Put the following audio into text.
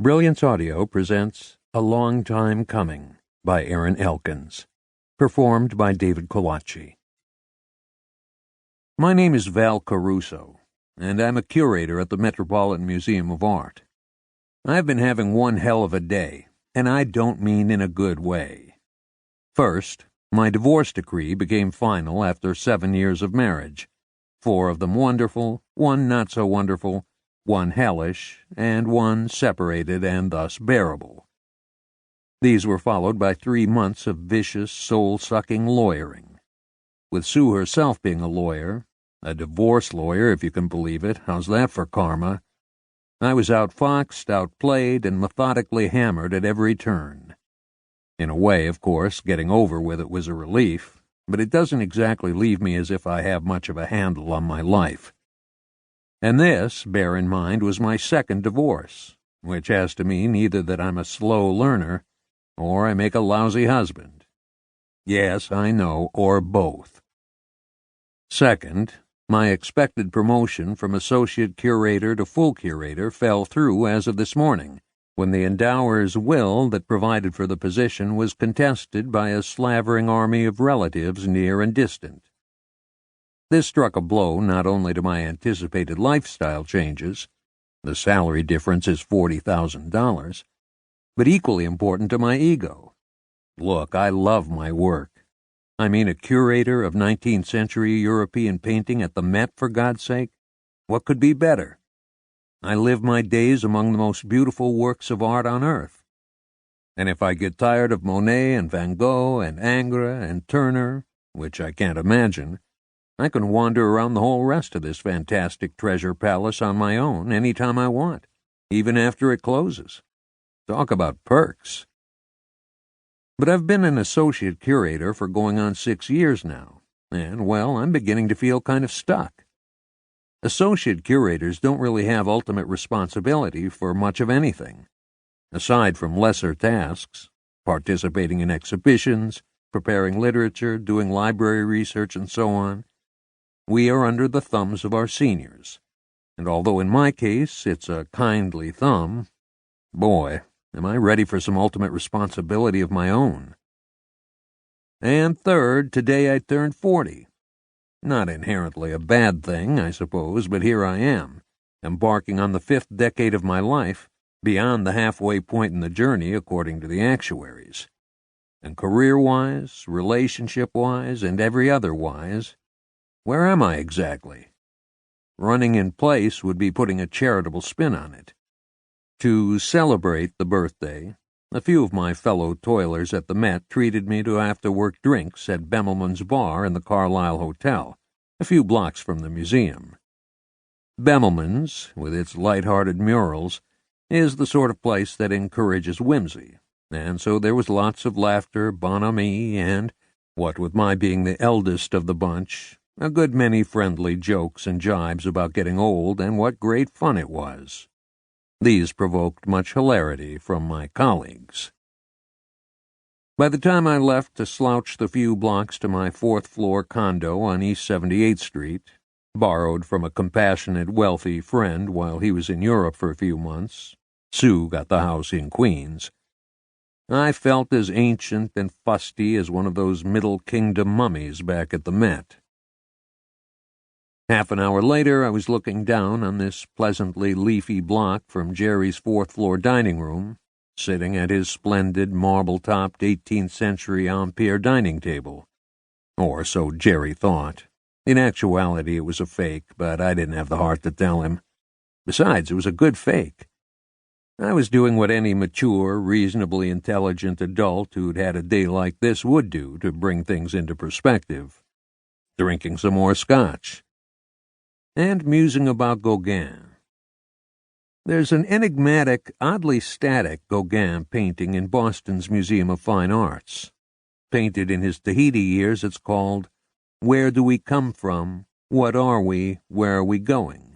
Brilliance Audio presents A Long Time Coming by Aaron Elkins, performed by David Kolachi. My name is Val Caruso, and I'm a curator at the Metropolitan Museum of Art. I've been having one hell of a day, and I don't mean in a good way. First, my divorce decree became final after 7 years of marriage, 4 of them wonderful, 1 not so wonderful, 1 hellish, and 1 separated and thus bearable. These were followed by 3 months of vicious, soul-sucking lawyering, with Sue herself being a lawyer, a divorce lawyer if you can believe it. How's that for karma? I was outfoxed, outplayed, and methodically hammered at every turn. In a way, of course, getting over with it was a relief, but it doesn't exactly leave me as if I have much of a handle on my life. And this, bear in mind, was my second divorce, which has to mean either that I'm a slow learner or I make a lousy husband. Yes, I know, or both. Second, my expected promotion from associate curator to full curator fell through as of this morning, when the endower's will that provided for the position was contested by a slavering army of relatives near and distant. This struck a blow not only to my anticipated lifestyle changes — the salary difference is $40,000 — but equally important to my ego. Look, I love my work. I mean, a curator of 19th century European painting at the Met, for God's sake. What could be better? I live my days among the most beautiful works of art on earth. And if I get tired of Monet and Van Gogh and Ingres and Turner, which I can't imagine, I can wander around the whole rest of this fantastic treasure palace on my own any time I want, even after it closes. Talk about perks. But I've been an associate curator for going on 6 years now, and, well, I'm beginning to feel kind of stuck. Associate curators don't really have ultimate responsibility for much of anything. Aside from lesser tasks, participating in exhibitions, preparing literature, doing library research, and so on, we are under the thumbs of our seniors, and although in my case it's a kindly thumb, boy, am I ready for some ultimate responsibility of my own. And third, today I turned 40. Not inherently a bad thing, I suppose, but here I am, embarking on the 5th decade of my life, beyond the halfway point in the journey according to the actuaries. And career-wise, relationship-wise, and every other wise, where am I exactly? Running in place would be putting a charitable spin on it. To celebrate the birthday, a few of my fellow toilers at the Met treated me to after-work drinks at Bemelman's Bar in the Carlisle Hotel, a few blocks from the museum. Bemelman's, with its light-hearted murals, is the sort of place that encourages whimsy, and so there was lots of laughter, bonhomie, and, what with my being the eldest of the bunch, a good many friendly jokes and jibes about getting old and what great fun it was. These provoked much hilarity from my colleagues. By the time I left to slouch the few blocks to my 4th-floor condo on East 78th Street, borrowed from a compassionate, wealthy friend while he was in Europe for a few months — Sue got the house in Queens — I felt as ancient and fusty as one of those Middle Kingdom mummies back at the Met. Half an hour later, I was looking down on this pleasantly leafy block from Jerry's 4th-floor dining room, sitting at his splendid marble-topped 18th-century Empire dining table. Or so Jerry thought. In actuality, it was a fake, but I didn't have the heart to tell him. Besides, it was a good fake. I was doing what any mature, reasonably intelligent adult who'd had a day like this would do to bring things into perspective. Drinking some more scotch. And musing about Gauguin. There's an enigmatic, oddly static Gauguin painting in Boston's Museum of Fine Arts. Painted in his Tahiti years, it's called Where Do We Come From? What Are We? Where Are We Going?